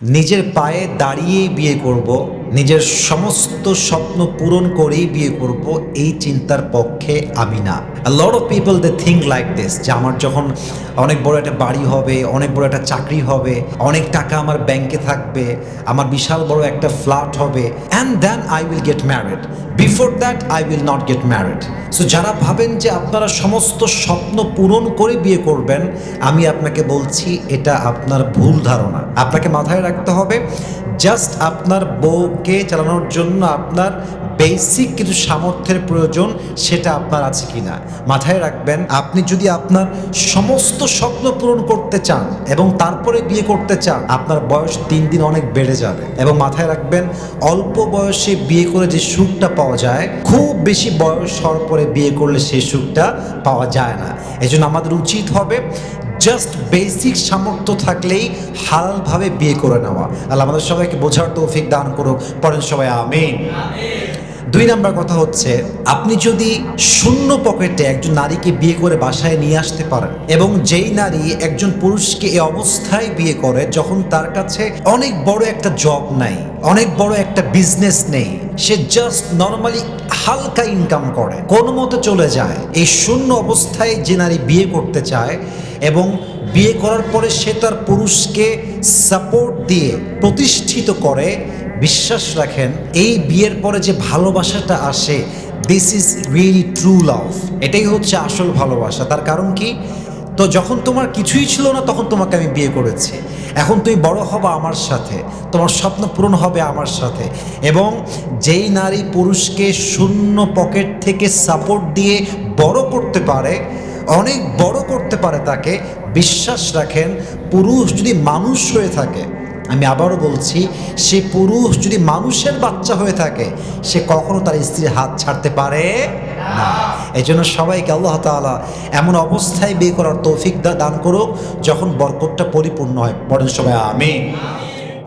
নিজের পায়ে দাঁড়িয়েই বিয়ে করব, নিজের সমস্ত স্বপ্ন পূরণ করেই বিয়ে করব, এই চিন্তার পক্ষে আমি না। A lot of people they think like this যে আমার যখন অনেক বড় একটা বাড়ি হবে, অনেক বড় একটা চাকরি হবে, অনেক টাকা আমার ব্যাংকে থাকবে, আমার বিশাল বড় একটা ফ্ল্যাট হবে, and then I will get married. Before that I will not get married. So যারা ভাবেন যে আপনারা সমস্ত স্বপ্ন পূরণ করে বিয়ে করবেন, আমি আপনাকে বলছি এটা আপনার ভুল ধারণা। আপনাকে মাথায় রাখতে হবে জাস্ট আপনার বউকে চালানোর জন্য আপনার বেসিক কিছু সামর্থ্যের প্রয়োজন, সেটা আপনার আছে কিনা মাথায় রাখবেন। আপনি যদি আপনার সমস্ত স্বপ্ন পূরণ করতে চান এবং তারপরে বিয়ে করতে চান, আপনার বয়স দিন দিন অনেক বেড়ে যাবে। এবং মাথায় রাখবেন, অল্প বয়সে বিয়ে করে যে সুখটা পাওয়া যায়, খুব বেশি বয়স হওয়ার পরে বিয়ে করলে সেই সুখটা পাওয়া যায় না। এজন্য আমাদের উচিত হবে জাস্ট বেসিক সামর্থ্য থাকলেই হালালভাবে বিয়ে করে নেওয়া। আল্লাহ আমাদের সবাইকে বোঝার তৌফিক দান করুক। পড়েন সবাই আমিন। 2 নাম্বার কথা হচ্ছে, আপনি যদি শূন্য পকেটে একজন নারীকে বিয়ে করে বাসায় নিয়ে আসতে পারেন, এবং যেই নারী একজন পুরুষকে এই অবস্থায় বিয়ে করে যখন তার কাছে অনেক বড় একটা জব নাই, অনেক বড় একটা বিজনেস নেই, সে জাস্ট নর্মালি হালকা ইনকাম করে, কোনো মতো চলে যায়, এই শূন্য অবস্থায় যে নারী বিয়ে করতে চায় এবং বিয়ে করার পরে সে তার পুরুষকে সাপোর্ট দিয়ে প্রতিষ্ঠিত করে, বিশ্বাস রাখেন এই বিয়ের পরে যে ভালোবাসাটা আসে, this is really true love. এটাই হচ্ছে আসল ভালোবাসা। তার কারণ কি, তো যখন তোমার কিছুই ছিল না তখন তোমাকে আমি বিয়ে করেছি, এখন তুমি বড় হবা আমার সাথে, তোমার স্বপ্ন পূরণ হবে আমার সাথে। এবং যেই নারী পুরুষকে শূন্য পকেট থেকে সাপোর্ট দিয়ে বড় করতে পারে, অনেক বড় করতে পারে তাকে, বিশ্বাস রাখেন পুরুষ যদি মানুষ হয়ে থাকে, আমি আবারও বলছি, সে পুরুষ যদি মানুষের বাচ্চা হয়ে থাকে, সে কখনো তার স্ত্রীর হাত ছাড়তে পারে না। এই জন্য সবাইকে আল্লাহ তাআলা এমন অবস্থায় বিয়ে করার তৌফিক দান করুক যখন বরকতটা পরিপূর্ণ হয়। পড়েন সবাই আমিন।